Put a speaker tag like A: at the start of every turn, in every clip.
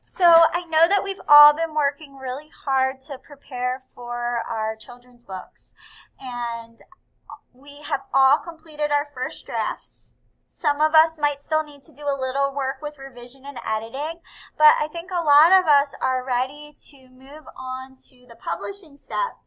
A: So I know that we've all been working really hard to prepare for our children's books, and we have all completed our first drafts. Some of us might still need to do a little work with revision and editing, but I think a lot of us are ready to move on to the publishing step.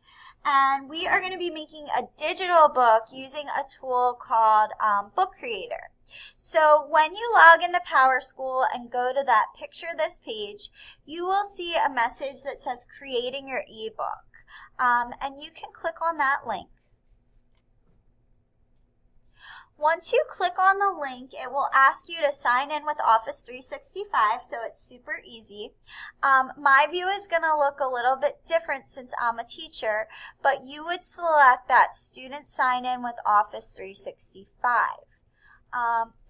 A: And we are going to be making a digital book using a tool called Book Creator. So when you log into PowerSchool and go to that Picture This page, you will see a message that says Creating Your ebook. And you can click on that link. Once you click on the link, it will ask you to sign in with Office 365, so it's super easy. My view is going to look a little bit different since I'm a teacher, but you would select that Student Sign In with Office 365.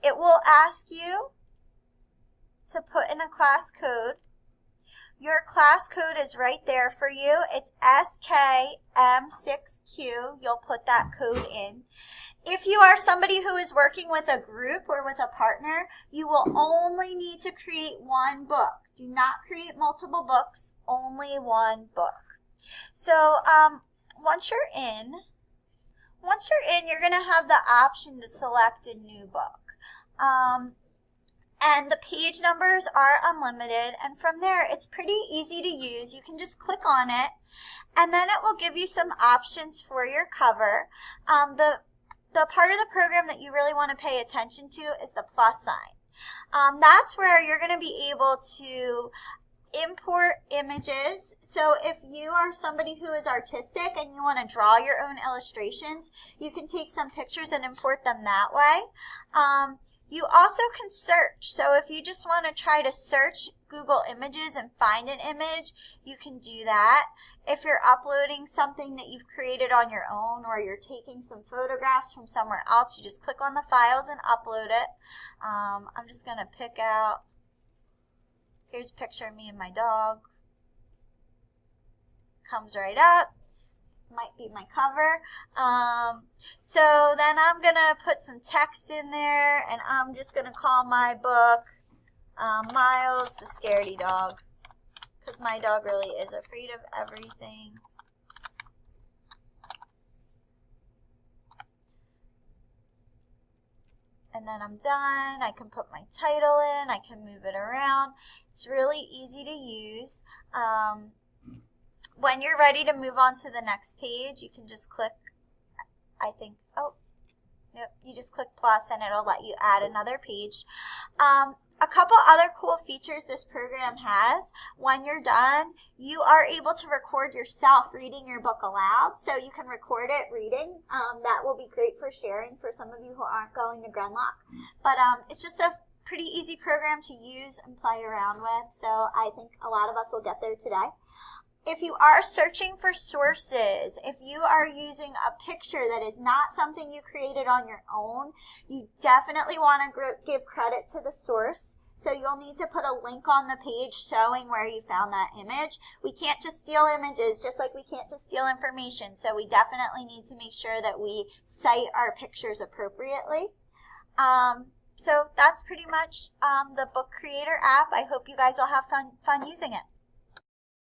A: It will ask you to put in a class code. Your class code is right there for you. It's SKM6Q. You'll put that code in. If you are somebody who is working with a group or with a partner, you will only need to create one book. Do not create multiple books, only one book. So once you're in, you're going to have the option to select a new book. And the page numbers are unlimited, and from there it's pretty easy to use. You can just click on it, and then it will give you some options for your cover. The part of the program that you really want to pay attention to is the plus sign. That's where you're going to be able to import images. So if you are somebody who is artistic and you want to draw your own illustrations, you can take some pictures and import them that way. You also can search. So if you just want to try to search Google Images and find an image, you can do that. If you're uploading something that you've created on your own, or you're taking some photographs from somewhere else, you just click on the files and upload it. I'm just going to pick out, here's a picture of me and my dog. Comes right up. Might be my cover. So then I'm going to put some text in there, and I'm just going to call my book Miles the Scaredy Dog, because my dog really is afraid of everything. And then I'm done. I can put my title in. I can move it around. It's really easy to use. When you're ready to move on to the next page, you can just click, you just click plus and it'll let you add another page. A couple other cool features this program has. When you're done, you are able to record yourself reading your book aloud. So you can record it reading. That will be great for sharing for some of you who aren't going to Grenlock. But it's just a pretty easy program to use and play around with. So I think a lot of us will get there today. If you are searching for sources, if you are using a picture that is not something you created on your own, you definitely want to give credit to the source. So you'll need to put a link on the page showing where you found that image. We can't just steal images, just like we can't just steal information. So we definitely need to make sure that we cite our pictures appropriately. So that's pretty much the Book Creator app. I hope you guys will have fun using it.